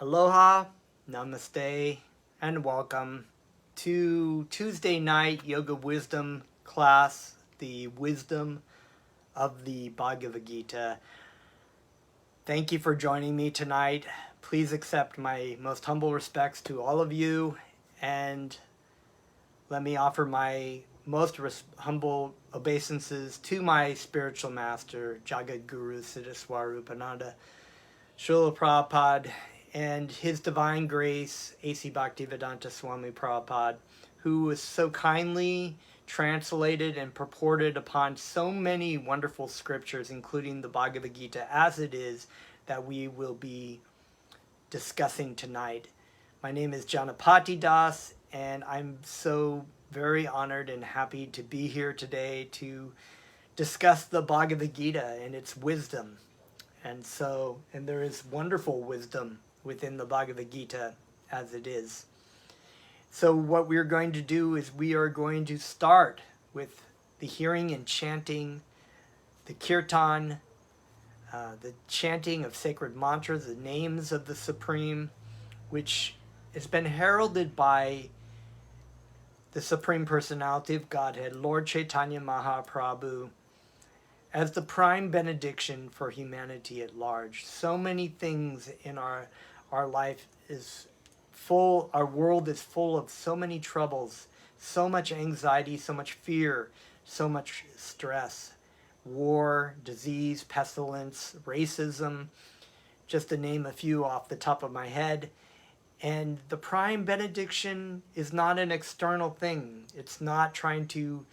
Aloha, namaste, and welcome to Tuesday night yoga wisdom class, the wisdom of the Bhagavad Gita. Thank you for joining me tonight. Please accept my most humble respects to all of you, and let me offer my most humble obeisances to my spiritual master, Jagat Guru Siddhaswarupananda, Srila Prabhupada, and His Divine Grace, A.C. Bhaktivedanta Swami Prabhupada, who was so kindly translated and purported upon so many wonderful scriptures, including the Bhagavad Gita as it is, that we will be discussing tonight. My name is Janapati Das, and I'm so very honored and happy to be here today to discuss the Bhagavad Gita and its wisdom. And there is wonderful wisdom within the Bhagavad Gita as it is. So what we're going to do is we are going to start with the hearing and chanting, the kirtan, the chanting of sacred mantras, the names of the Supreme, which has been heralded by the Supreme Personality of Godhead, Lord Chaitanya Mahaprabhu, as the prime benediction for humanity at large. So many things in our life is full, our world is full of so many troubles, so much anxiety, so much fear, so much stress, war, disease, pestilence, racism, just to name a few off the top of my head. And the prime benediction is not an external thing. It's not trying to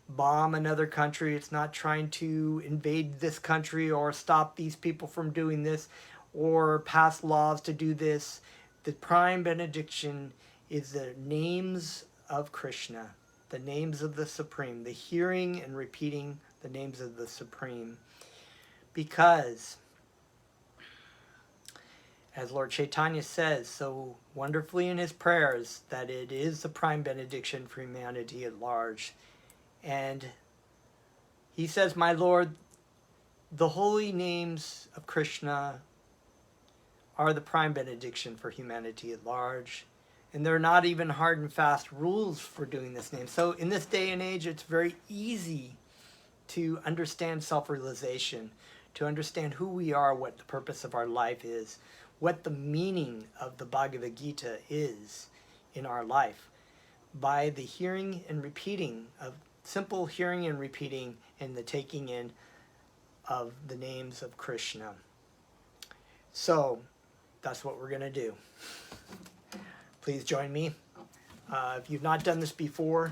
bomb another country. It's not trying to invade this country or stop these people from doing this or pass laws to do this. The prime benediction is the names of Krishna, the names of the Supreme, the hearing and repeating the names of the Supreme. Because, as Lord Chaitanya says so wonderfully in his prayers, that it is the prime benediction for humanity at large. And he says, my Lord, the holy names of Krishna are the prime benediction for humanity at large. And there are not even hard and fast rules for doing this name. So in this day and age, it's very easy to understand self-realization, to understand who we are, what the purpose of our life is, what the meaning of the Bhagavad Gita is in our life, by the hearing and repeating of simple hearing and repeating and the taking in of the names of Krishna. So that's what we're going to do. Please join me. If you've not done this before,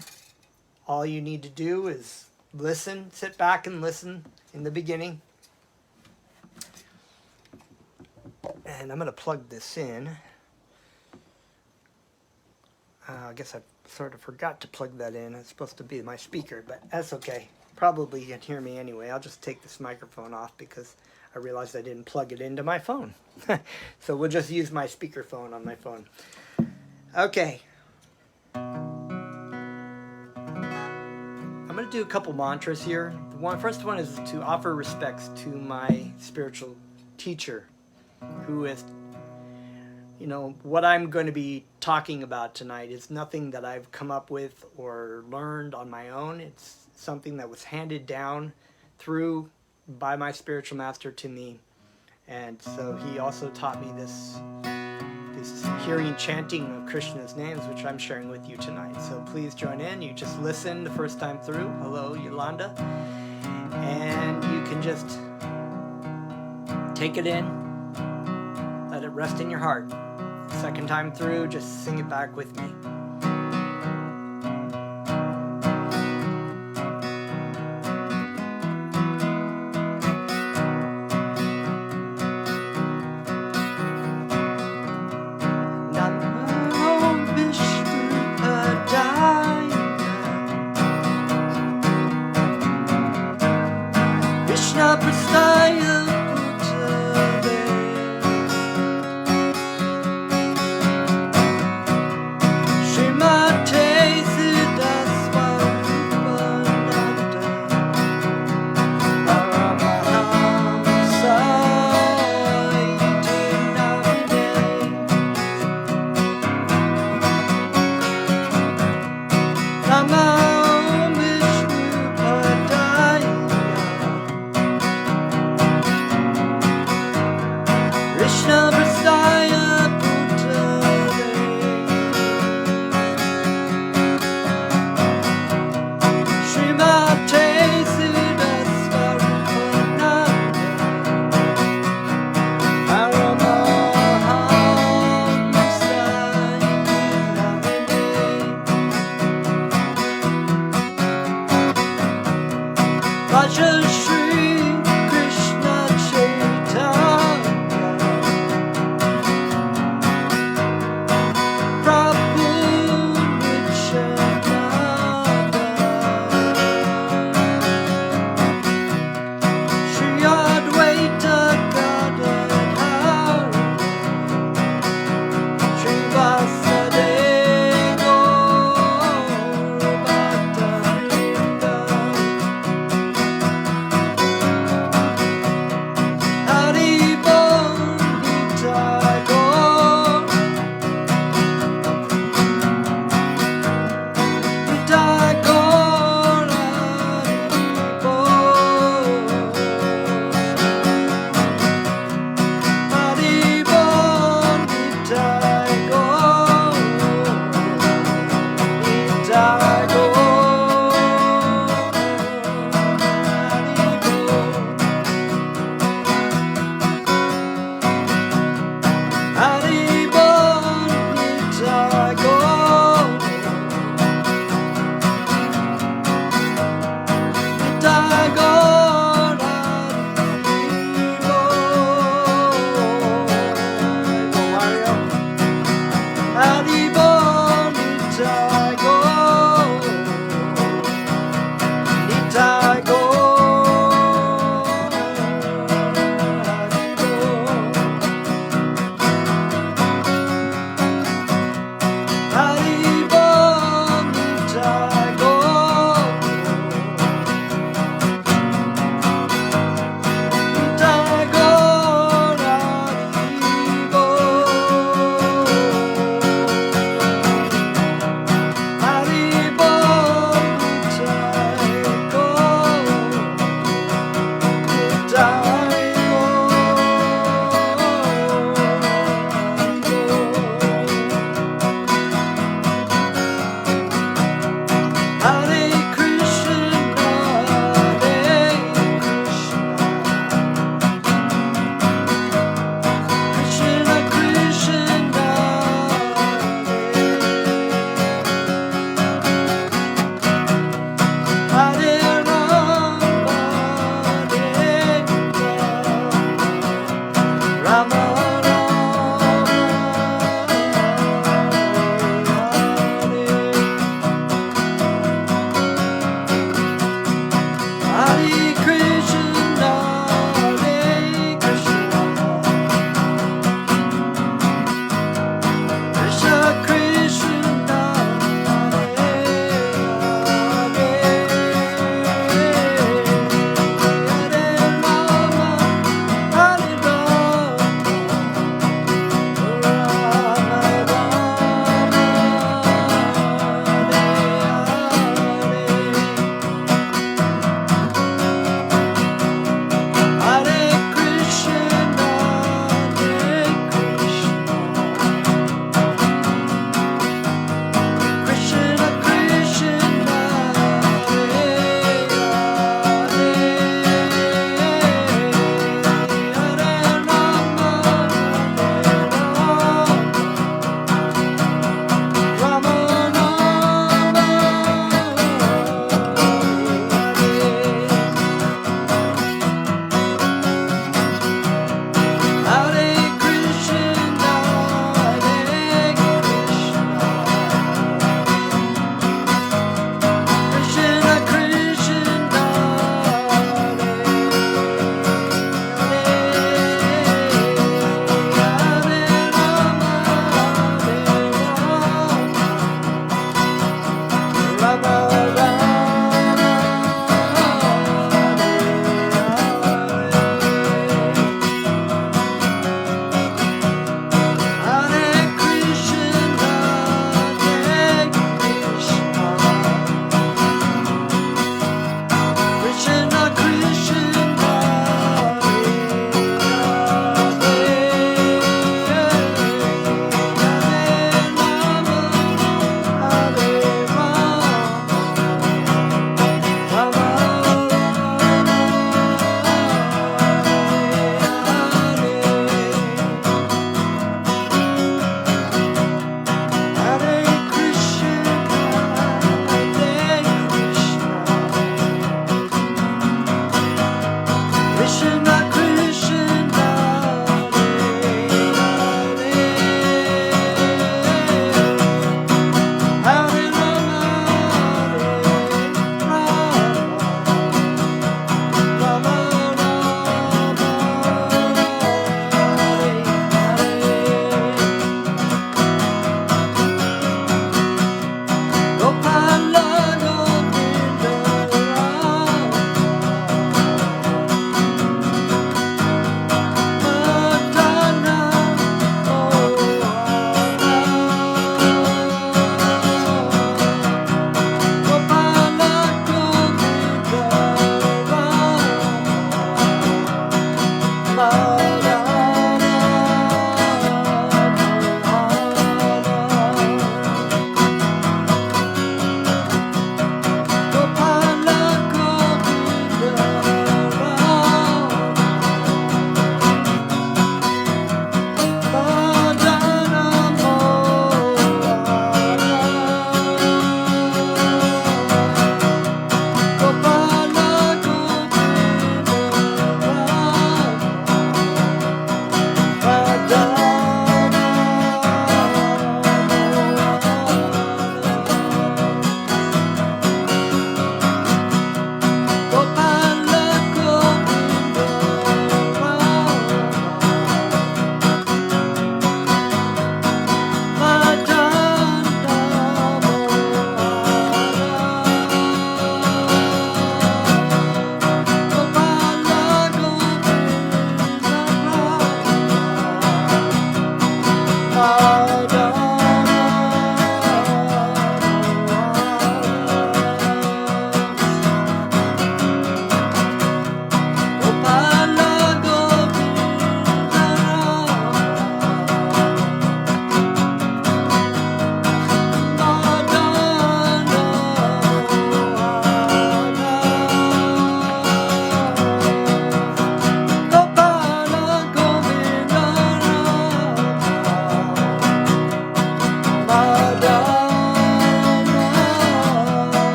all you need to do is listen, sit back and listen in the beginning. And I'm going to plug this in. I guess I sort of forgot to plug that in. It's supposed to be my speaker, but that's okay. Probably you can hear me anyway. I'll just take this microphone off because I realized I didn't plug it into my phone. So we'll just use my speakerphone on my phone. Okay. I'm going to do a couple mantras here. The first one is to offer respects to my spiritual teacher, who is, what I'm going to be talking about tonight is nothing that I've come up with or learned on my own. It's something that was handed down by my spiritual master to me. And so he also taught me this hearing and chanting of Krishna's names, which I'm sharing with you tonight. So please join in. You just listen the first time through. Hello, Yolanda. And you can just take it in. Let it rest in your heart. Second time through, just sing it back with me. Krishna Prasthaya Bhutale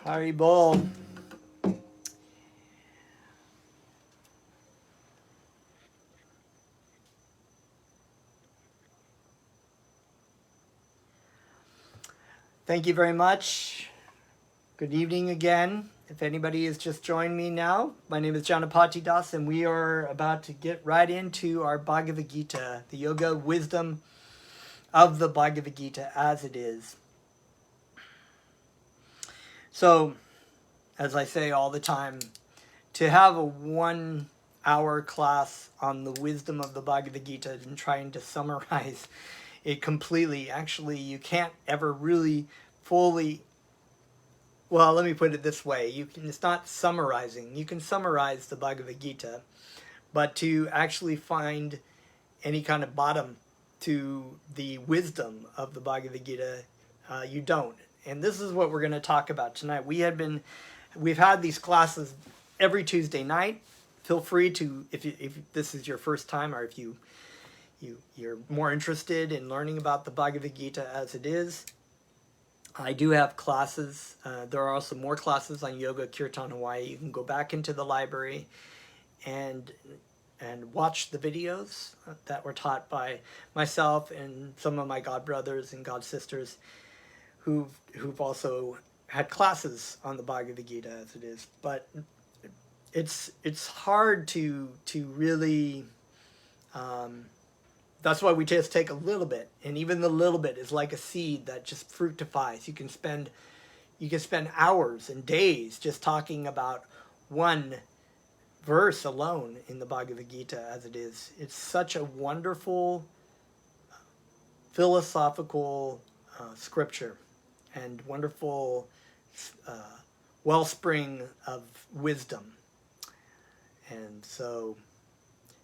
Haribol. Thank you very much. Good evening again. If anybody has just joined me now, my name is Janapati Das, and we are about to get right into our Bhagavad Gita, the yoga wisdom of the Bhagavad Gita as it is. So, as I say all the time, to have a 1 hour class on the wisdom of the Bhagavad Gita and trying to summarize it completely, actually, you can't ever really fully. Well, let me put it this way. It's not summarizing. You can summarize the Bhagavad Gita, but to actually find any kind of bottom to the wisdom of the Bhagavad Gita, you don't. And this is what we're going to talk about tonight. We've had these classes every Tuesday night. Feel free to, if this is your first time, or if you're more interested in learning about the Bhagavad Gita as it is, I do have classes. There are also more classes on Yoga Kirtan Hawaii. You can go back into the library and watch the videos that were taught by myself and some of my god brothers and god sisters who've also had classes on the Bhagavad Gita as it is. But it's hard to really. That's why we just take a little bit, and even the little bit is like a seed that just fructifies. You can spend hours and days just talking about one verse alone in the Bhagavad Gita as it is. It's such a wonderful philosophical scripture and wonderful wellspring of wisdom. And so,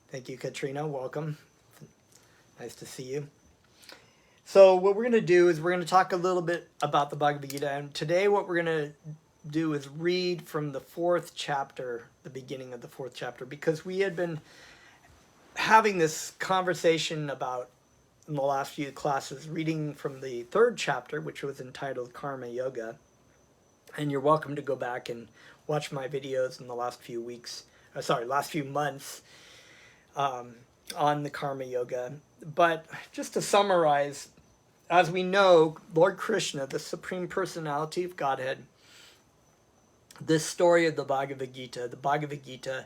thank you, Katrina. Welcome. Nice to see you. So what we're going to do is we're going to talk a little bit about the Bhagavad Gita. And today what we're going to do is read from the 4th chapter, the beginning of the 4th chapter, because we had been having this conversation about, in the last few classes, reading from the 3rd chapter, which was entitled Karma Yoga. And you're welcome to go back and watch my videos in the last few months on the Karma Yoga. But just to summarize, as we know, Lord Krishna, the Supreme Personality of Godhead, this story of the Bhagavad Gita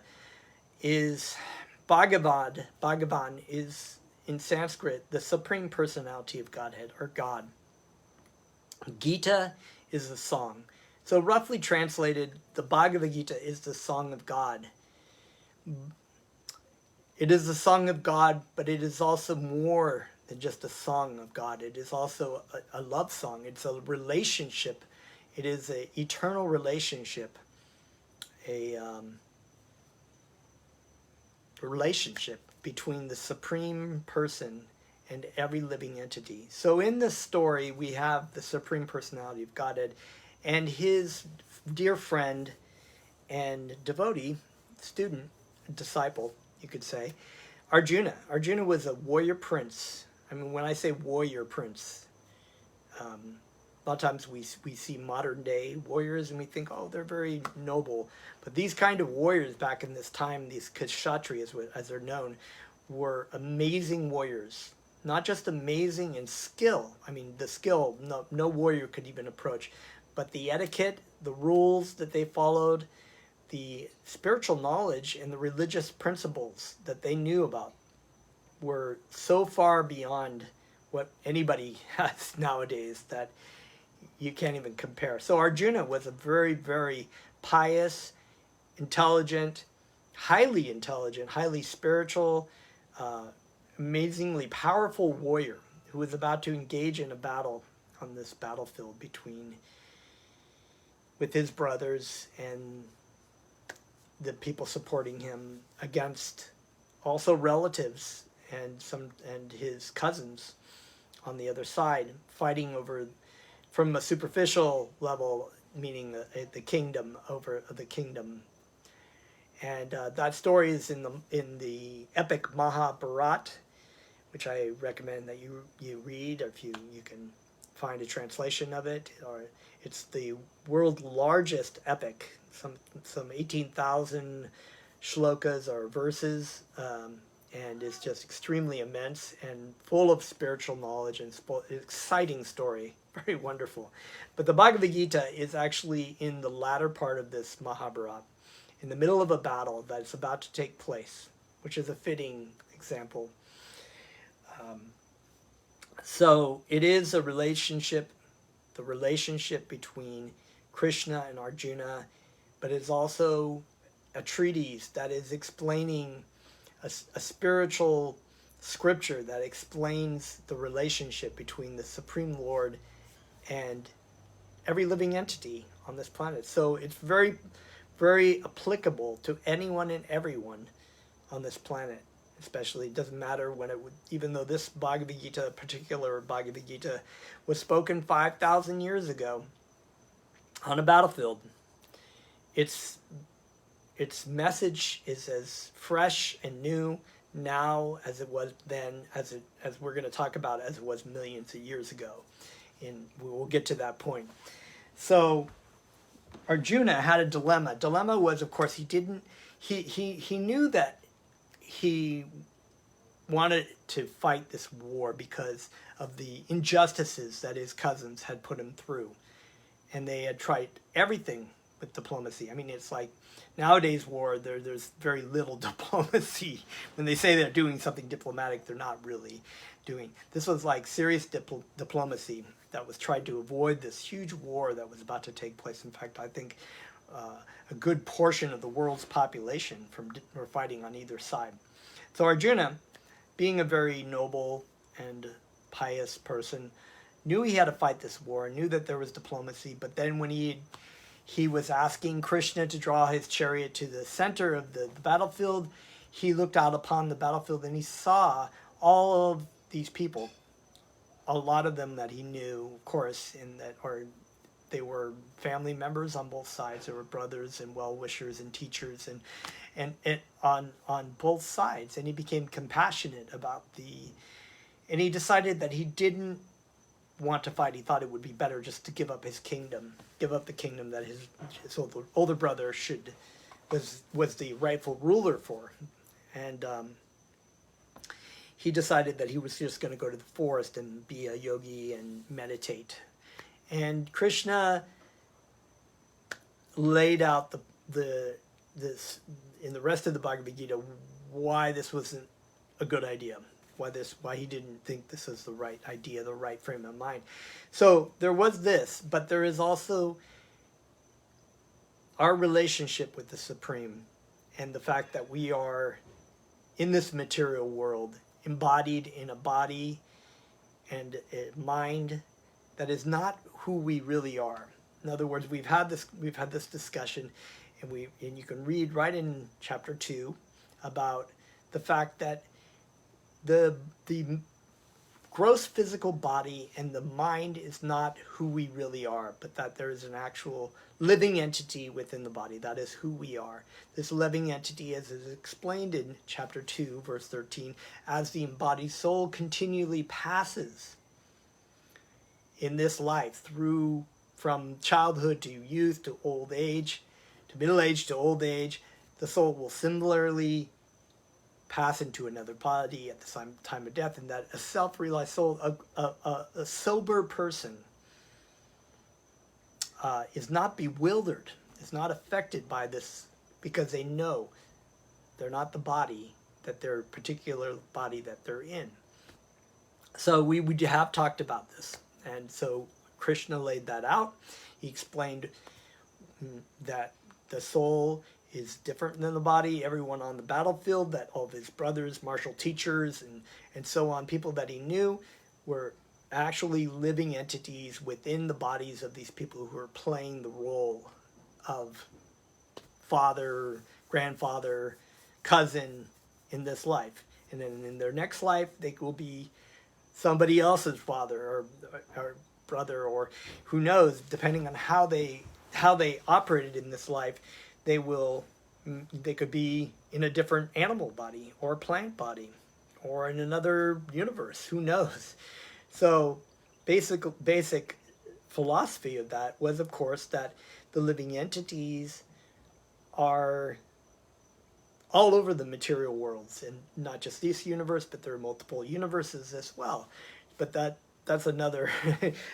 is Bhagavad. Bhagavan is, in Sanskrit, the Supreme Personality of Godhead, or God. Gita is a song. So roughly translated, the Bhagavad Gita is the song of God. It is the song of God, but it is also more than just a song of God. It is also a love song. It's a relationship. It is an eternal relationship, a relationship between the Supreme Person and every living entity. So in this story, we have the Supreme Personality of Godhead and his dear friend and devotee, student, disciple, you could say, Arjuna. Arjuna was a warrior prince. I mean, when I say warrior prince, a lot of times we see modern day warriors and we think, oh, they're very noble. But these kind of warriors back in this time, these kshatriyas, as they're known, were amazing warriors. Not just amazing in skill. I mean, the skill, no warrior could even approach. But the etiquette, the rules that they followed, the spiritual knowledge and the religious principles that they knew about were so far beyond what anybody has nowadays that you can't even compare. So Arjuna was a very, very pious, intelligent, highly spiritual, amazingly powerful warrior who was about to engage in a battle on this battlefield with his brothers and the people supporting him against also relatives and his cousins on the other side, fighting over from a superficial level, meaning the kingdom over the kingdom. And that story is in the epic Mahabharata, which I recommend that you read, or if you can find a translation of it. Or it's the world's largest epic, some 18,000 shlokas or verses, and it's just extremely immense and full of spiritual knowledge and exciting story. Very wonderful. But the Bhagavad Gita is actually in the latter part of this Mahabharata, in the middle of a battle that's about to take place, which is a fitting example. So it is a relationship, the relationship between Krishna and Arjuna, but it's also a treatise that is explaining a spiritual scripture that explains the relationship between the Supreme Lord and every living entity on this planet. So it's very, very applicable to anyone and everyone on this planet. Especially, it doesn't matter when it would, even though this Bhagavad Gita, particular Bhagavad Gita, was spoken 5,000 years ago on a battlefield. Its message is as fresh and new now as it was then, as we're going to talk about, as it was millions of years ago. And we'll get to that point. So Arjuna had a dilemma. Dilemma was, of course, he knew that he wanted to fight this war because of the injustices that his cousins had put him through. And they had tried everything with diplomacy. I mean, it's like nowadays war, there's very little diplomacy. When they say they're doing something diplomatic, they're not really doing. This was like serious diplomacy that was tried to avoid this huge war that was about to take place. In fact, I think a good portion of the world's population were fighting on either side. So Arjuna, being a very noble and pious person, knew he had to fight this war, knew that there was diplomacy, but then when he was asking Krishna to draw his chariot to the center of the battlefield, he looked out upon the battlefield and he saw all of these people, a lot of them that he knew, of course, they were family members on both sides. They were brothers and well-wishers and teachers and on both sides. And he became compassionate and he decided that he didn't want to fight. He thought it would be better just to give up his kingdom, give up the kingdom that his older brother was the rightful ruler for. And he decided that he was just going to go to the forest and be a yogi and meditate. And Krishna laid out this in the rest of the Bhagavad Gita why this wasn't a good idea, why he didn't think this was the right idea, the right frame of mind. So there was this, but there is also our relationship with the Supreme and the fact that we are in this material world, embodied in a body and a mind that is not who we really are. In other words, we've had this discussion, and you can read right in chapter 2 about the fact that the gross physical body and the mind is not who we really are, but that there is an actual living entity within the body. That is who we are. This living entity, as is explained in chapter 2, verse 13, as the embodied soul continually passes in this life from childhood to youth to old age, to middle age to old age, the soul will similarly pass into another body at the time of death, and that a self-realized soul, a sober person, is not bewildered, is not affected by this, because they know they're not the body, that their particular body that they're in. So we have talked about this. And so Krishna laid that out. He explained that the soul is different than the body. Everyone on the battlefield, that all of his brothers, martial teachers, and so on, people that he knew, were actually living entities within the bodies of these people who are playing the role of father, grandfather, cousin in this life. And then in their next life, they will be somebody else's father or brother, or who knows, depending on how they operated in this life, they could be in a different animal body or plant body or in another universe, who knows. So basic philosophy of that was, of course, that the living entities are all over the material worlds, and not just this universe, but there are multiple universes as well. But that's another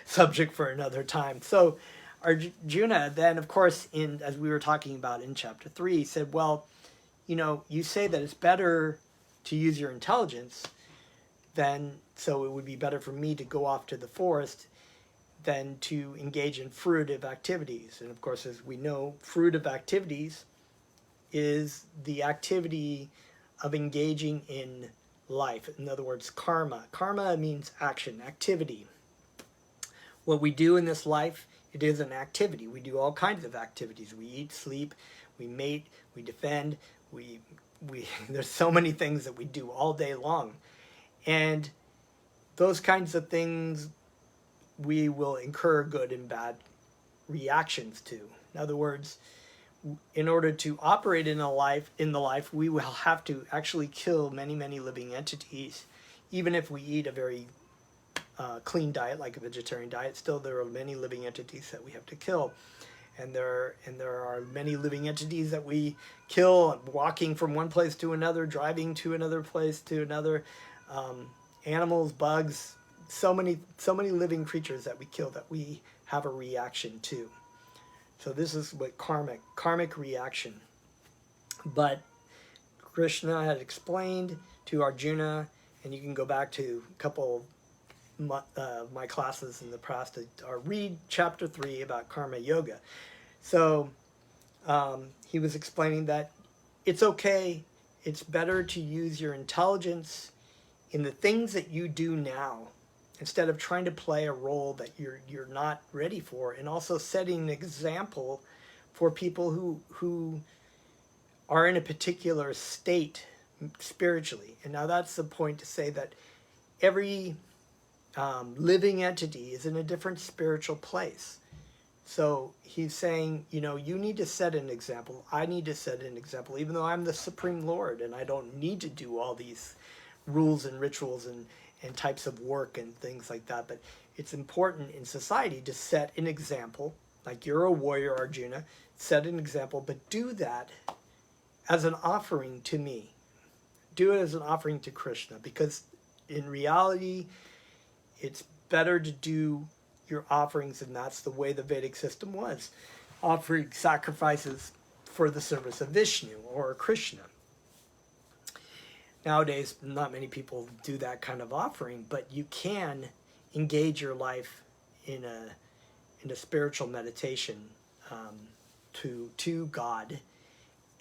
subject for another time. So Arjuna then, of course, as we were talking about in chapter 3, said, well, you say that it's better to use your intelligence, so it would be better for me to go off to the forest than to engage in fruitive activities. And of course, as we know, fruitive activities is the activity of engaging in life. In other words, karma. Karma means action, activity. What we do in this life, it is an activity. We do all kinds of activities. We eat, sleep, we mate, we defend, there's so many things that we do all day long. And those kinds of things we will incur good and bad reactions to. In other words, in order to operate in the life, we will have to actually kill many, many living entities. Even if we eat a very clean diet, like a vegetarian diet, still there are many living entities that we have to kill. And there are many living entities that we kill walking from one place to another, driving to another place to another, animals, bugs, so many living creatures that we kill that we have a reaction to. So this is what karmic reaction. But Krishna had explained to Arjuna, and you can go back to a couple of my classes in the past or read chapter 3 about karma yoga. So he was explaining that it's okay, it's better to use your intelligence in the things that you do now, instead of trying to play a role that you're not ready for, and also setting an example for people who are in a particular state spiritually. And now that's the point to say that every living entity is in a different spiritual place. So he's saying, you need to set an example. I need to set an example, even though I'm the Supreme Lord and I don't need to do all these rules and rituals and types of work and things like that. But it's important in society to set an example. Like, you're a warrior, Arjuna, set an example, but do that as an offering to me. Do it as an offering to Krishna, because in reality, it's better to do your offerings, and that's the way the Vedic system was. Offering sacrifices for the service of Vishnu or Krishna. Nowadays, not many people do that kind of offering, but you can engage your life in a spiritual meditation to God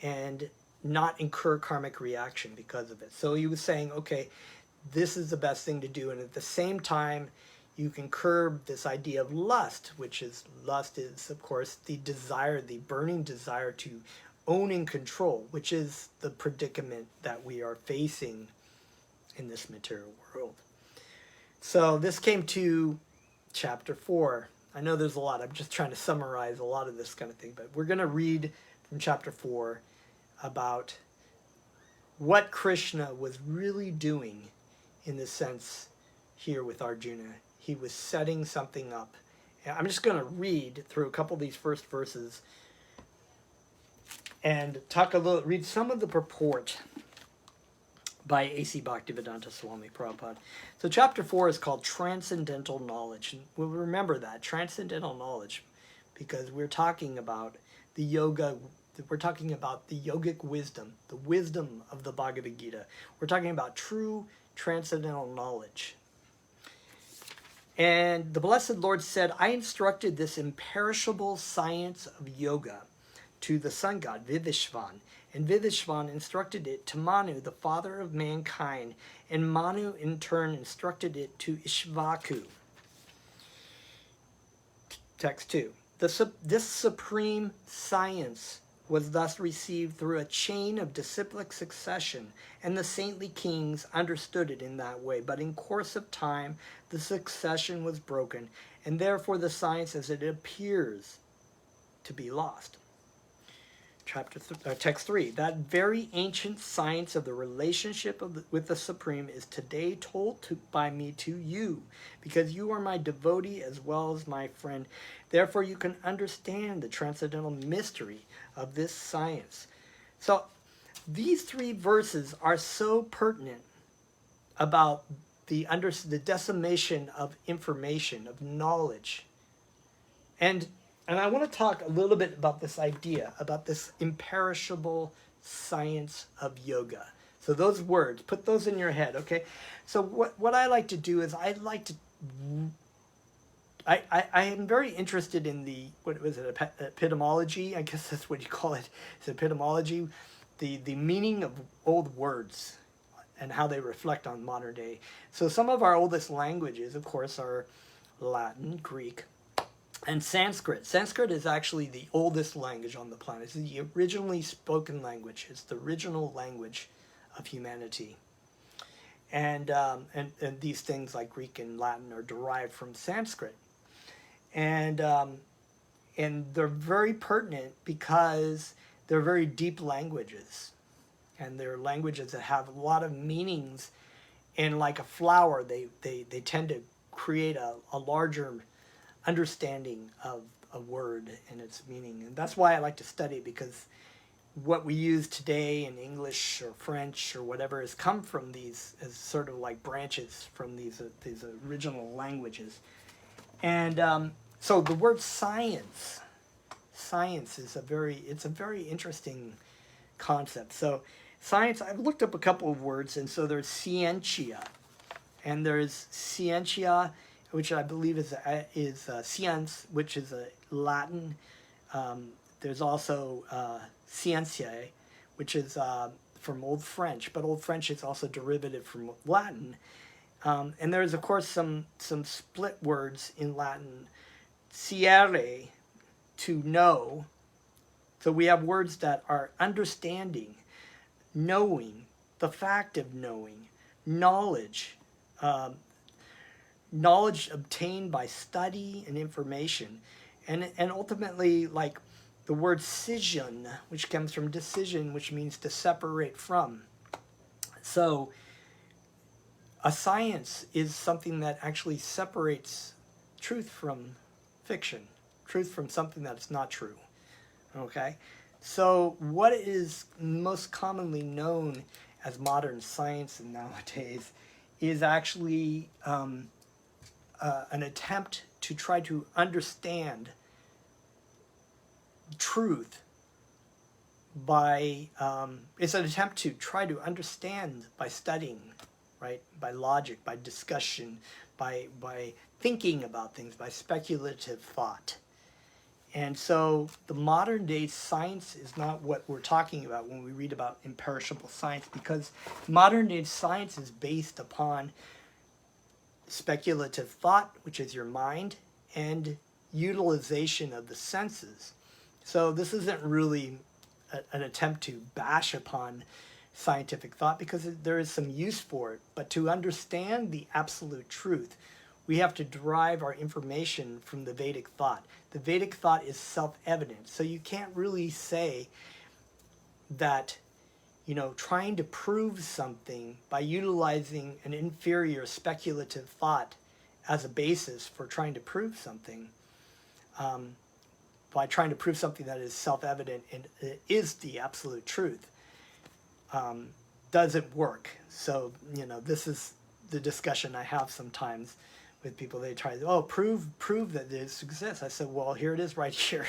and not incur karmic reaction because of it. So he was saying, okay, this is the best thing to do, and at the same time, you can curb this idea of lust, lust is, of course, the desire, the burning desire to own and control, which is the predicament that we are facing in this material world. So this came to chapter 4. I know there's a lot. I'm just trying to summarize a lot of this kind of thing, but we're going to read from chapter 4 about what Krishna was really doing in the sense here with Arjuna. He was setting something up. I'm just going to read through a couple of these first verses and read some of the purport by A.C. Bhaktivedanta Swami Prabhupada. So chapter 4 is called Transcendental Knowledge. And we'll remember that, transcendental knowledge, because we're talking about the yoga, we're talking about the yogic wisdom, the wisdom of the Bhagavad Gita. We're talking about true transcendental knowledge. And the Blessed Lord said, I instructed this imperishable science of yoga to the sun god Vivishvan, and Vivishvan instructed it to Manu, the father of mankind, and Manu in turn instructed it to Ishvaku. Text 2. This supreme science was thus received through a chain of disciplic succession, and the saintly kings understood it in that way. But in course of time, the succession was broken, and therefore the science as it appears to be lost. text 3. That very ancient science of the relationship with the Supreme is today told by me to you, because you are my devotee as well as my friend. Therefore, you can understand the transcendental mystery of this science. So, these 3 verses are so pertinent about the decimation of information, of knowledge. And I want to talk a little bit about this idea, about this imperishable science of yoga. So those words, put those in your head, okay? So what I like to do is I am very interested in the, what was it, epistemology? I guess that's what you call it. It's epistemology, the meaning of old words and how they reflect on modern day. So some of our oldest languages, of course, are Latin, Greek, and Sanskrit. Sanskrit is actually the oldest language on the planet. It's the originally spoken language. It's the original language of humanity. And these things like Greek and Latin are derived from Sanskrit. And they're very pertinent because they're very deep languages. And they're languages that have a lot of meanings. And like a flower, they tend to create a larger understanding of a word and its meaning. And that's why I like to study, because what we use today in English or French or whatever has come from these as sort of like branches from these original languages. And so the word science is a very interesting concept. So science, I've looked up a couple of words, and so there's scientia, and there's scientia, which I believe is science, which is a Latin. There's also scientiae, which is from Old French, but Old French is also derivative from Latin. And there's, of course, some split words in Latin. Sciere, to know. So we have words that are understanding, knowing, the fact of knowing, knowledge, knowledge obtained by study and information, and ultimately, like the word scission, which comes from decision, which means to separate from. So a science is something that actually separates truth from fiction, truth from something that's not true. Okay? So what is most commonly known as modern science nowadays is actually an attempt to try to understand truth by, it's an attempt to try to understand by studying, right? By logic, by discussion, by thinking about things, by speculative thought. And so the modern day science is not what we're talking about when we read about imperishable science, because modern day science is based upon speculative thought, which is your mind, and utilization of the senses. So this isn't really an attempt to bash upon scientific thought, because there is some use for it. But to understand the absolute truth, we have to derive our information from the Vedic thought. The Vedic thought is self-evident. So you can't really say that, you know, trying to prove something by utilizing an inferior speculative thought as a basis for trying to prove something, by trying to prove something that is self-evident and is the absolute truth, doesn't work. So, you know, this is the discussion I have sometimes with people. They try, prove that this exists. I said, well, here it is right here.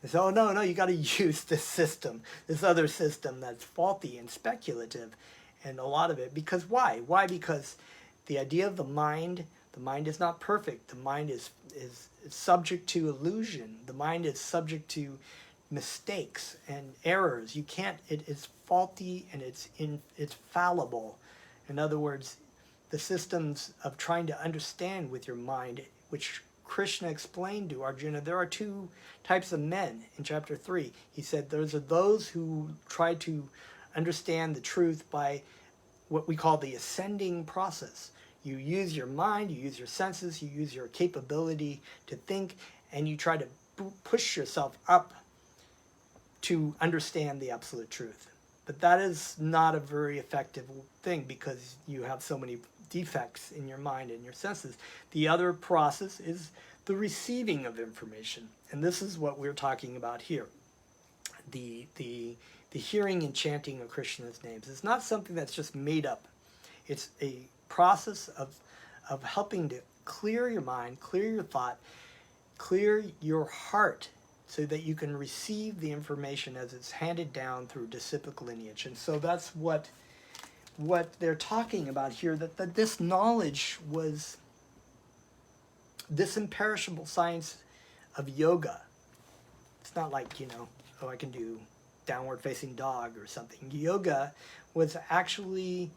They say, oh, no, you got to use this system, this other system that's faulty and speculative, and a lot of it. Because why? Why? Because the idea of the mind is not perfect. The mind is subject to illusion. The mind is subject to mistakes and errors. You can't, it is faulty and it's fallible. In other words, the systems of trying to understand with your mind, which Krishna explained to Arjuna, there are 2 types of men in chapter 3. He said those are those who try to understand the truth by what we call the ascending process. You use your mind, you use your senses, you use your capability to think, and you try to push yourself up to understand the absolute truth. But that is not a very effective thing because you have so many defects in your mind and your senses. The other process is the receiving of information. And this is what we're talking about here. The hearing and chanting of Krishna's names. It's not something that's just made up. It's a process of helping to clear your mind, clear your thought, clear your heart so that you can receive the information as it's handed down through disciplic lineage. And so that's what they're talking about here, that this knowledge was this imperishable science of yoga. It's not like, oh, I can do downward facing dog or something. Yoga was actually,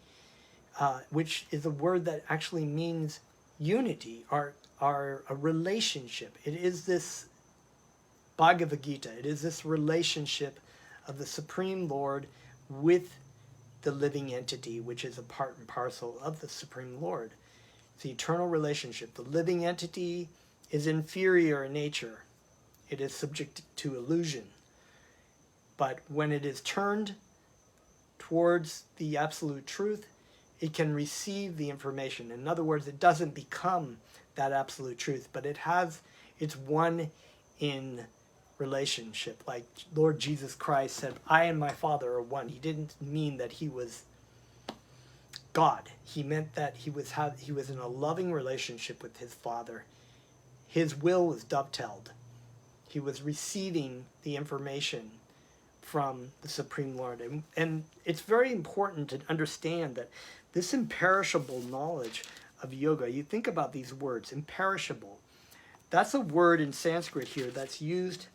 which is a word that actually means unity, or a relationship. It is this Bhagavad Gita. It is this relationship of the Supreme Lord with the living entity, which is a part and parcel of the Supreme Lord. It's the eternal relationship. The living entity is inferior in nature. It is subject to illusion. But when it is turned towards the absolute truth, it can receive the information. In other words, it doesn't become that absolute truth, but it's one in relationship. Like Lord Jesus Christ said, I and my Father are one. He didn't mean that he was God. He meant that he was in a loving relationship with his Father. His will was dovetailed. He was receiving the information from the Supreme Lord. And it's very important to understand that this imperishable knowledge of yoga, you think about these words, imperishable. That's a word in Sanskrit here that's used,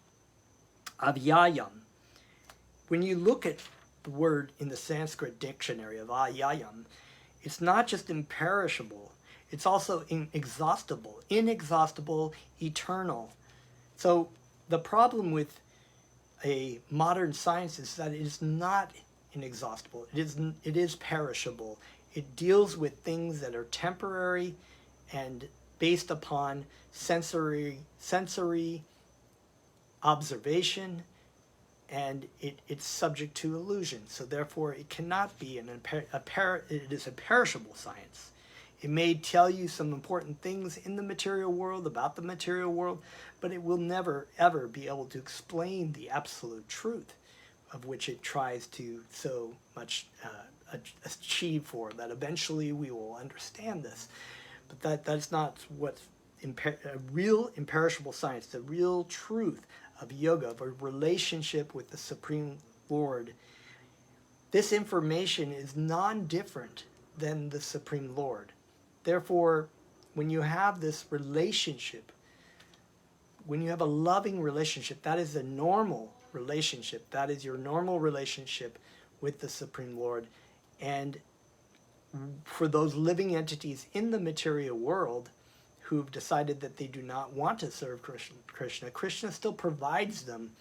avyayam. When you look at the word in the Sanskrit dictionary of avyayam, it's not just imperishable, it's also inexhaustible, eternal. So the problem with a modern science is that it is not inexhaustible. It is perishable. It deals with things that are temporary and based upon sensory observation, and it's subject to illusion. So therefore, it cannot be it is a perishable science. It may tell you some important things in the material world, about the material world, but it will never, ever be able to explain the absolute truth of which it tries to so much achieve for, that eventually we will understand this. But that's not what a real imperishable science, the real truth of yoga, of a relationship with the Supreme Lord. This information is non-different than the Supreme Lord. Therefore, when you have this relationship, when you have a loving relationship, that is a normal relationship. That is your normal relationship with the Supreme Lord. And for those living entities in the material world who've decided that they do not want to serve Krishna still provides them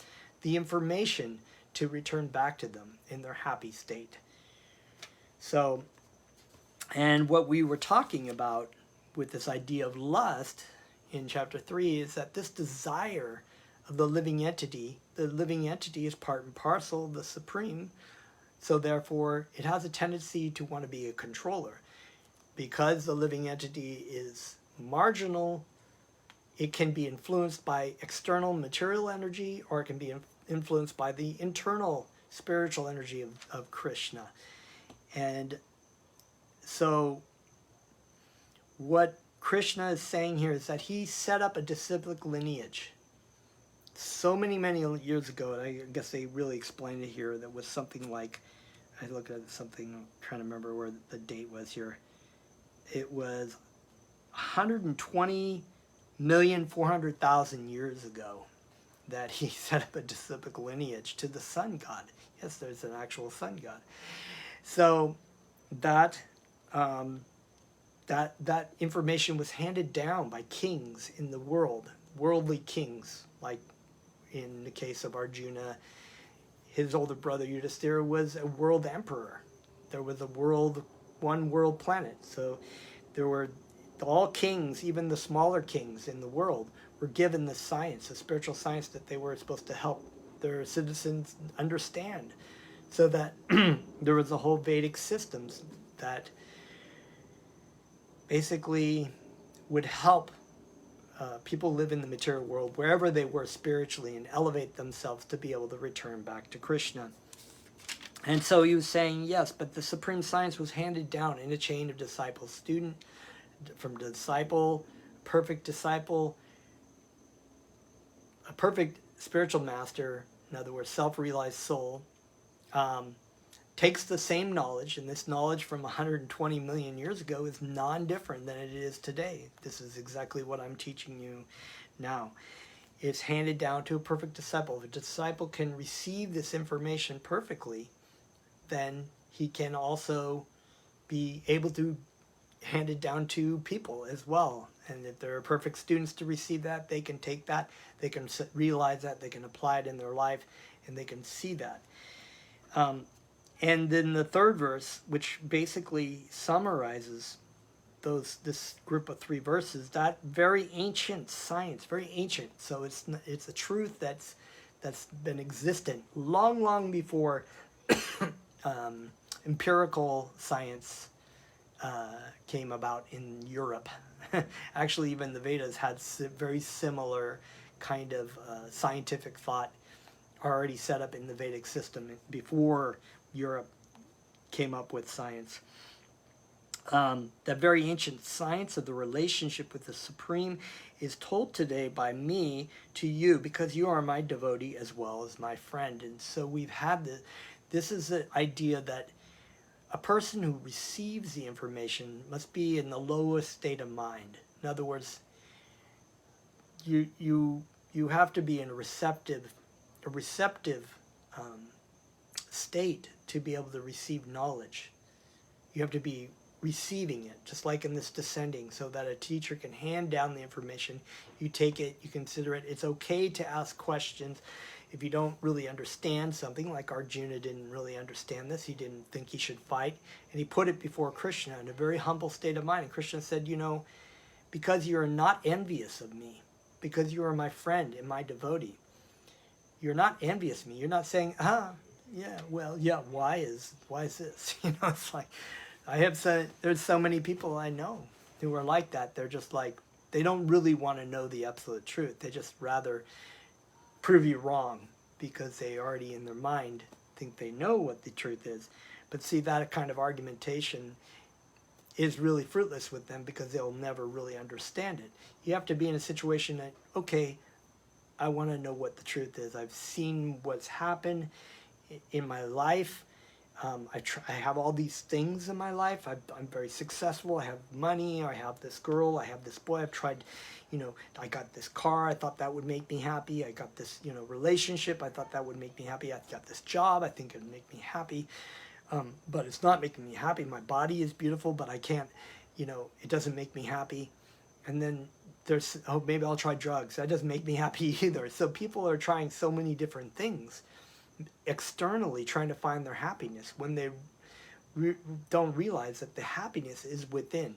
the information to return back to them in their happy state. So, and what we were talking about with this idea of lust in chapter 3 is that this desire of the living entity is part and parcel of the Supreme. So therefore, it has a tendency to want to be a controller. Because the living entity is marginal, it can be influenced by external material energy, or it can be influenced by the internal spiritual energy of Krishna. And so what Krishna is saying here is that he set up a disciplic lineage so many years ago, and I guess they really explained it here, that was something like, I looked at something, I'm trying to remember where the date was here. It was 120,400,000 years ago that he set up a disciplic lineage to the sun god. Yes, there's an actual sun god. So that information was handed down by kings in the world, worldly kings, like in the case of Arjuna, his older brother Yudhisthira was a world emperor. There was one world planet. So there were all kings, even the smaller kings in the world, were given the science, the spiritual science that they were supposed to help their citizens understand, so that there was a whole Vedic systems that basically would help people live in the material world wherever they were spiritually and elevate themselves to be able to return back to Krishna. And so he was saying, yes, but the supreme science was handed down in a chain of disciple, student, from disciple, perfect disciple, a perfect spiritual master, in other words, self-realized soul, takes the same knowledge, and this knowledge from 120 million years ago is non-different than it is today. This is exactly what I'm teaching you now. It's handed down to a perfect disciple. If a disciple can receive this information perfectly, then he can also be able to hand it down to people as well. And if there are perfect students to receive that, they can take that, they can realize that, they can apply it in their life, and they can see that. And then the third verse, which basically summarizes this group of 3 verses, that very ancient science, very ancient. So it's a truth that's been existent long before empirical science came about in Europe. Actually, even the Vedas had very similar kind of scientific thought already set up in the Vedic system before Europe came up with science. That very ancient science of the relationship with the Supreme is told today by me to you, because you are my devotee as well as my friend. And so we've had this is the idea that a person who receives the information must be in the lowest state of mind. In other words, you have to be in a receptive state to be able to receive knowledge. You have to be receiving it, just like in this descending, so that a teacher can hand down the information. You take it, you consider it. It's okay to ask questions if you don't really understand something, like Arjuna didn't really understand this. He didn't think he should fight, and he put it before Krishna in a very humble state of mind. And Krishna said, because you are not envious of me, because you are my friend and my devotee, you're not envious of me. You're not saying, why is this? It's like, there's so many people I know who are like that. They're just like, they don't really want to know the absolute truth. They just rather prove you wrong, because they already in their mind think they know what the truth is. But see, that kind of argumentation is really fruitless with them, because they'll never really understand it. You have to be in a situation that, okay, I want to know what the truth is. I've seen what's happened in my life. I have all these things in my life. I'm very successful. I have money. I have this girl. I have this boy. I've tried, I got this car. I thought that would make me happy. I got this, relationship. I thought that would make me happy. I got this job. I think it would make me happy. But it's not making me happy. My body is beautiful, but I can't, it doesn't make me happy. And then maybe I'll try drugs. That doesn't make me happy either. So people are trying so many different things externally, trying to find their happiness, when they don't realize that the happiness is within.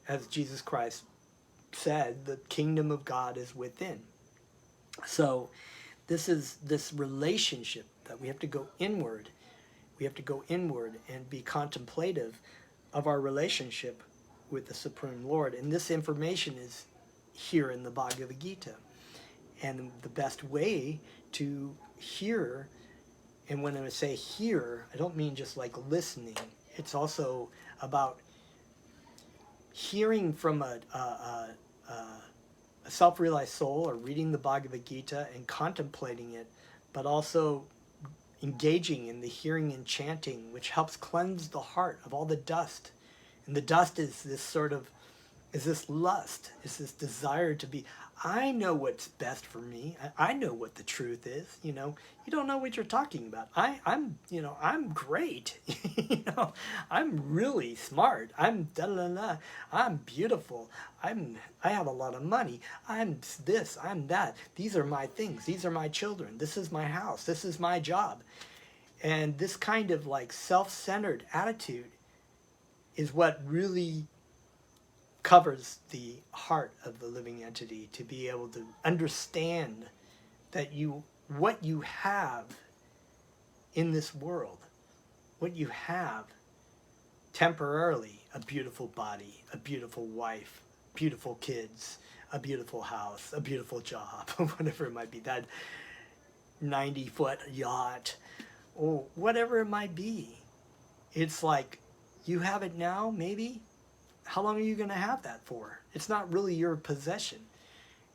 As Jesus Christ said, the kingdom of God is within. So this is this relationship that we have to go inward. We have to go inward and be contemplative of our relationship with the Supreme Lord. And this information is here in the Bhagavad Gita. And the best way to hear, and when I say hear, I don't mean just like listening. It's also about hearing from a self-realized soul, or reading the Bhagavad Gita and contemplating it, but also engaging in the hearing and chanting, which helps cleanse the heart of all the dust. And the dust is this lust, is this desire to be, I know what's best for me. I know what the truth is. You don't know what you're talking about. I'm great. I'm really smart. I'm I'm beautiful. I have a lot of money. I'm this, I'm that. These are my things. These are my children. This is my house. This is my job. And this kind of like self-centered attitude is what really covers the heart of the living entity, to be able to understand that you what you have in this world, what you have temporarily, a beautiful body, a beautiful wife, beautiful kids, a beautiful house, a beautiful job, whatever it might be, that 90-foot yacht, or whatever it might be. It's like, you have it now, maybe. How long are you going to have that for? It's not really your possession.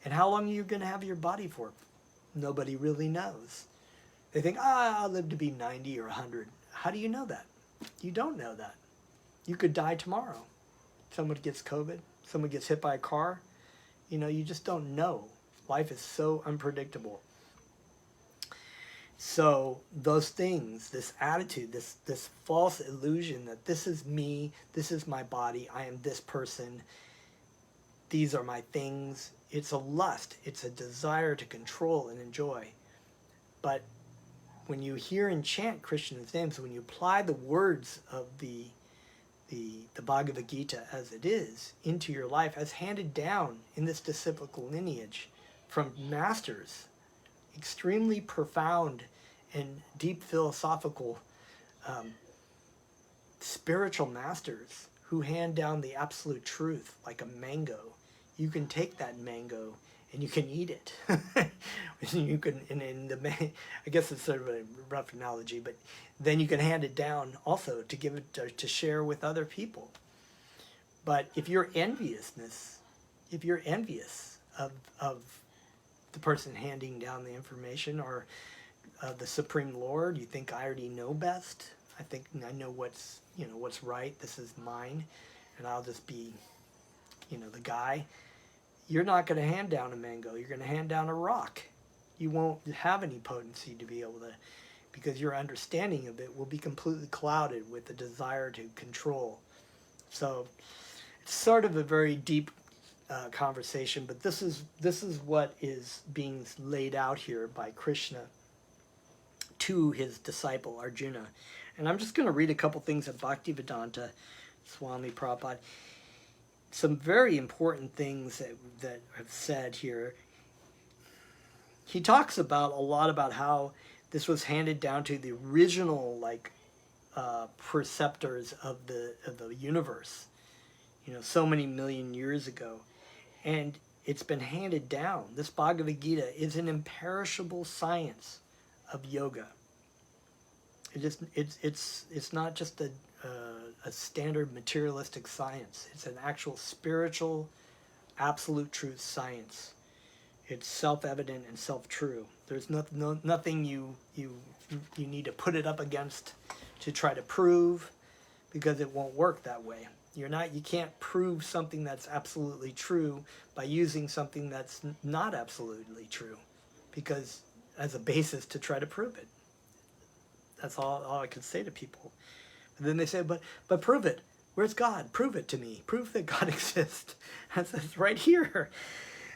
And how long are you going to have your body for? Nobody really knows. They think, I'll live to be 90 or 100. How do you know that? You don't know that. You could die tomorrow. Someone gets COVID. Someone gets hit by a car. You know, you just don't know. Life is so unpredictable. So those things, this attitude, this false illusion that this is me, this is my body, I am this person, these are my things. It's a lust. It's a desire to control and enjoy. But when you hear and chant Krishna's names, when you apply the words of the Bhagavad Gita as it is into your life, as handed down in this disciplical lineage from masters, extremely profound and deep philosophical spiritual masters who hand down the absolute truth like a mango. You can take that mango and you can eat it. You can, I guess it's sort of a rough analogy, but then you can hand it down also to give it to share with other people. But if you're envious of the person handing down the information, or the Supreme Lord, you think I already know best. I think I know what's right. This is mine, and I'll just be, the guy. You're not going to hand down a mango. You're going to hand down a rock. You won't have any potency to be able to, because your understanding of it will be completely clouded with the desire to control. So it's sort of a very deep conversation, but this is what is being laid out here by Krishna to his disciple Arjuna. And I'm just going to read a couple things of Bhaktivedanta Swami Prabhupada. Some very important things that are said here. He talks about a lot about how this was handed down to the original preceptors of the universe, so many million years ago, and it's been handed down. This Bhagavad Gita is an imperishable science of yoga. It's not just a standard materialistic science. It's an actual spiritual, absolute truth science. It's self-evident and self-true. There's nothing you need to put it up against to try to prove, because it won't work that way. You can't prove something that's absolutely true by using something that's not absolutely true, because as a basis to try to prove it. That's all I can say to people. And then they say, but prove it. Where's God? Prove it to me. Prove that God exists. That's right here.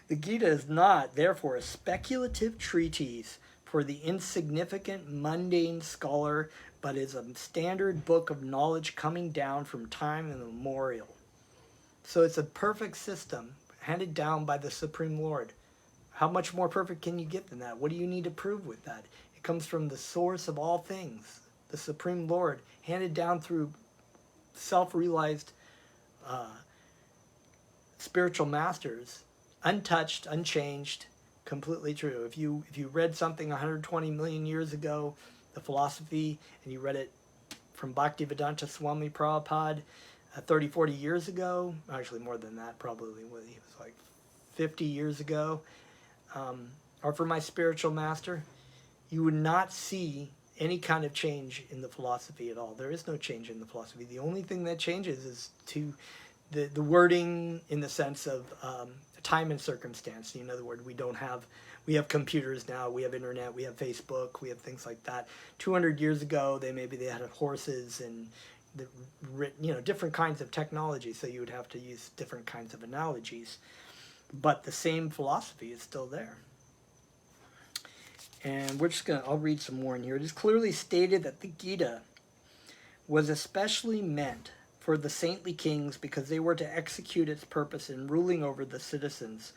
The Gita is not, therefore, a speculative treatise for the insignificant, mundane scholar, but is a standard book of knowledge coming down from time immemorial. So it's a perfect system handed down by the Supreme Lord. How much more perfect can you get than that? What do you need to prove with that? It comes from the source of all things, the Supreme Lord, handed down through self-realized spiritual masters, untouched, unchanged, completely true. If you read something 120 million years ago, the philosophy, and you read it from Bhaktivedanta Swami Prabhupada 30, 40 years ago, actually more than that probably, he was like 50 years ago, or for my spiritual master, you would not see any kind of change in the philosophy at all. There is no change in the philosophy. The only thing that changes is to the wording, in the sense of time and circumstance. In other words, we have computers now, we have internet, we have Facebook, we have things like that. 200 years ago, they had horses and different kinds of technology, so you would have to use different kinds of analogies. But the same philosophy is still there. And I'll read some more in here. It is clearly stated that the Gita was especially meant for the saintly kings because they were to execute its purpose in ruling over the citizens.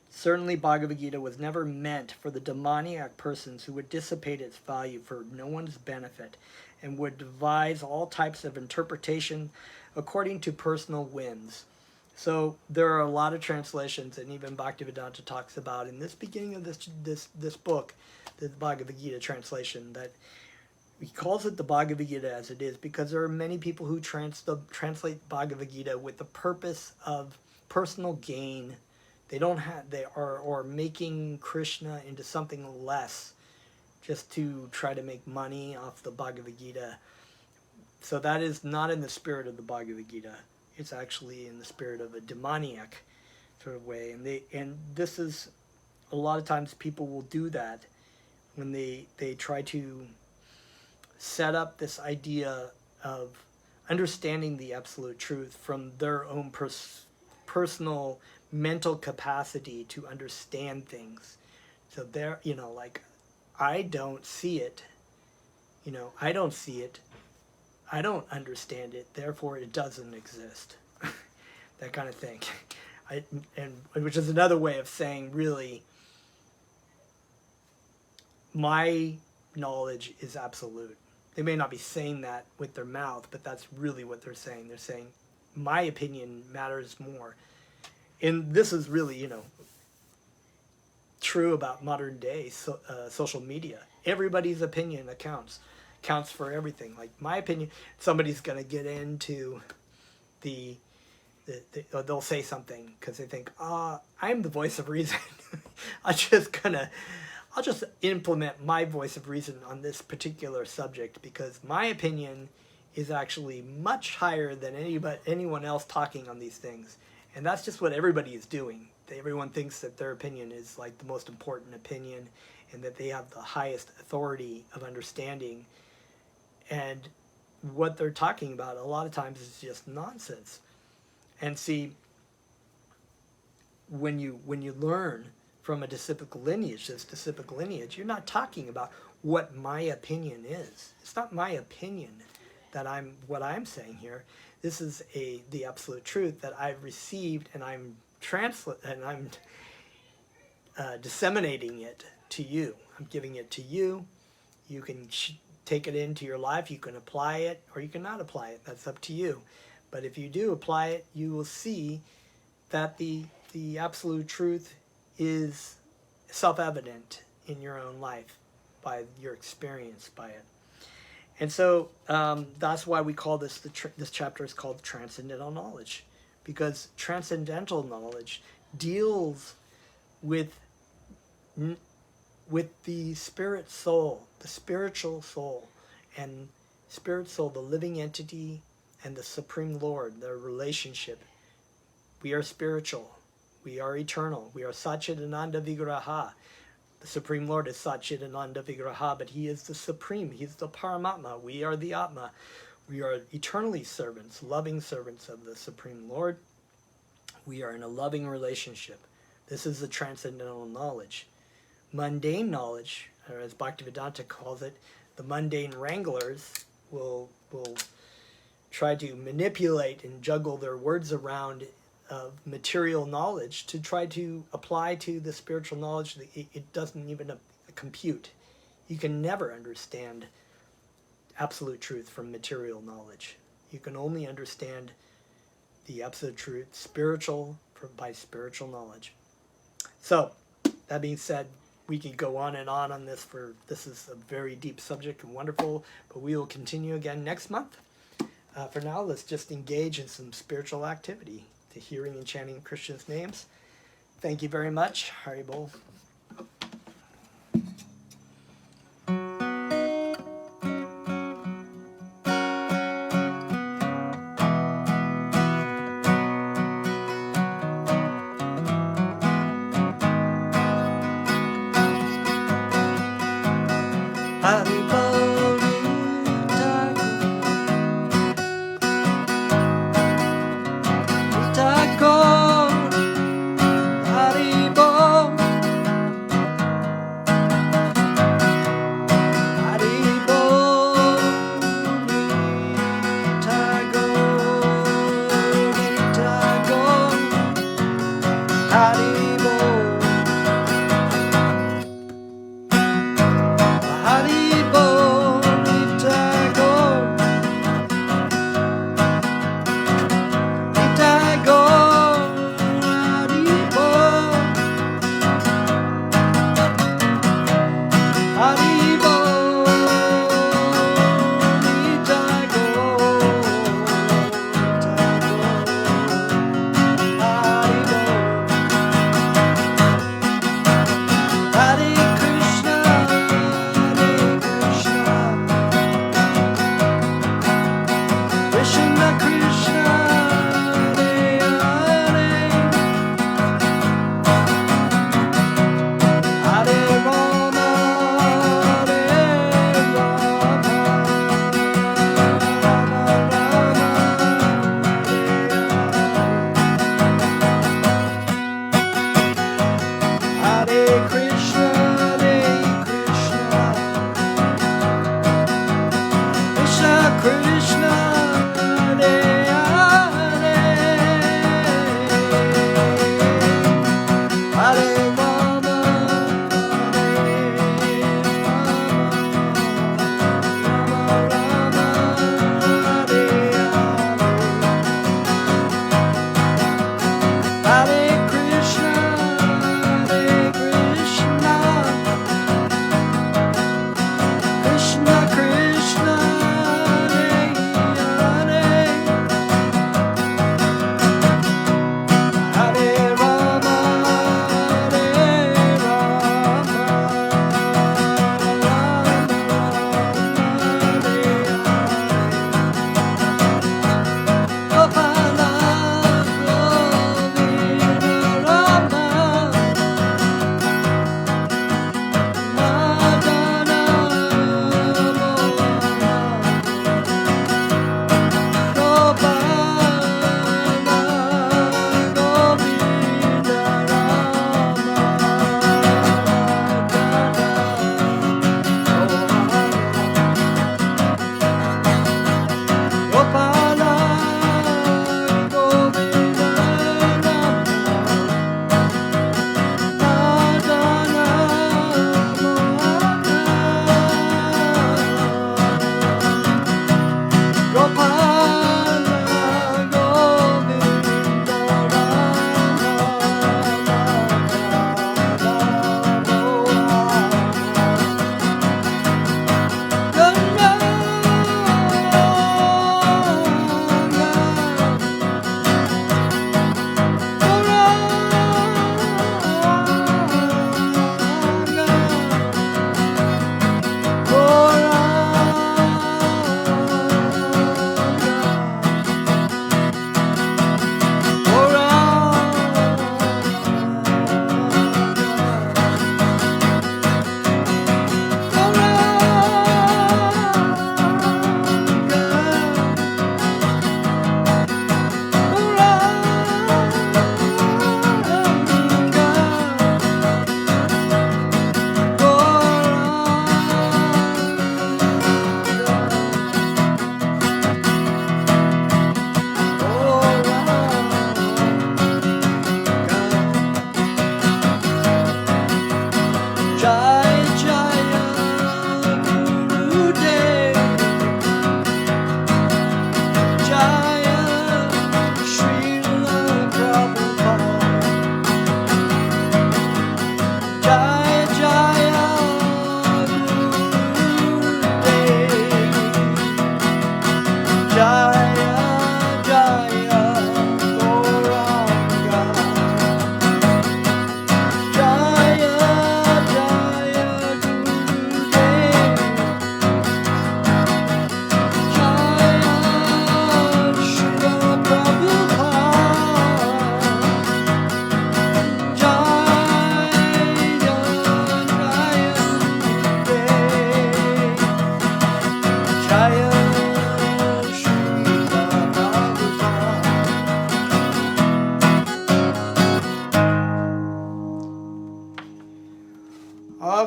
Certainly, Bhagavad Gita was never meant for the demoniac persons who would dissipate its value for no one's benefit and would devise all types of interpretation according to personal whims. So there are a lot of translations, and even Bhaktivedanta talks about in this beginning of this book, the Bhagavad Gita translation, that he calls it the Bhagavad Gita as it is because there are many people who translate Bhagavad Gita with the purpose of personal gain. They are making Krishna into something less, just to try to make money off the Bhagavad Gita. So that is not in the spirit of the Bhagavad Gita. It's actually in the spirit of a demoniac sort of way. And this is, a lot of times people will do that when they try to set up this idea of understanding the absolute truth from their own personal mental capacity to understand things. So they're, like, I don't see it. I don't see it. I don't understand it. Therefore, it doesn't exist. That kind of thing. And which is another way of saying, really, my knowledge is absolute. They may not be saying that with their mouth, but that's really what they're saying. They're saying, my opinion matters more. And this is really, true about modern day social media. Everybody's opinion counts for everything. Like my opinion, somebody's going to get into they'll say something because they think, I'm the voice of reason. I'll just implement my voice of reason on this particular subject because my opinion is actually much higher than anyone else talking on these things. And that's just what everybody is doing. Everyone thinks that their opinion is like the most important opinion and that they have the highest authority of understanding. And what they're talking about a lot of times is just nonsense. And see, when you learn from a disciplic lineage, you're not talking about what my opinion is. It's not my opinion that what I'm saying here. This is the absolute truth that I've received, and I'm disseminating it to you. I'm giving it to you. You can take it into your life. You can apply it, or you cannot apply it. That's up to you. But if you do apply it, you will see that the absolute truth is self-evident in your own life by your experience by it. And so that's why we call this chapter is called Transcendental Knowledge, because transcendental knowledge deals with the spirit soul, the spiritual soul, and spirit soul, the living entity, and the Supreme Lord, their relationship. We are spiritual. We are eternal. We are Satchidananda Vigraha. The Supreme Lord is Satchidananda Vigraha, but He is the Supreme. He's the Paramatma. We are the Atma. We are eternally servants, loving servants of the Supreme Lord. We are in a loving relationship. This is the transcendental knowledge. Mundane knowledge, or as Bhaktivedanta calls it, the mundane wranglers will try to manipulate and juggle their words around of material knowledge to try to apply to the spiritual knowledge. It doesn't even compute. You can never understand absolute truth from material knowledge. You can only understand the absolute truth by spiritual knowledge. So, that being said, we could go on and on this this is a very deep subject and wonderful, but we will continue again next month. For now, let's just engage in some spiritual activity, the hearing and chanting Krishna's names. Thank you very much. Haribol. Haribol.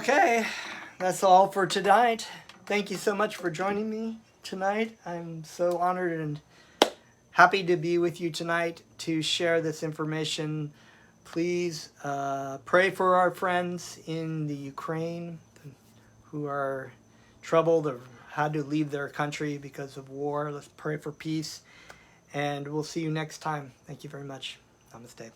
Okay, that's all for tonight. Thank you so much for joining me tonight. I'm so honored and happy to be with you tonight to share this information Please pray for our friends in the Ukraine who are troubled or had to leave their country because of war. Let's pray for peace. And we'll see you next time. Thank you very much. Namaste.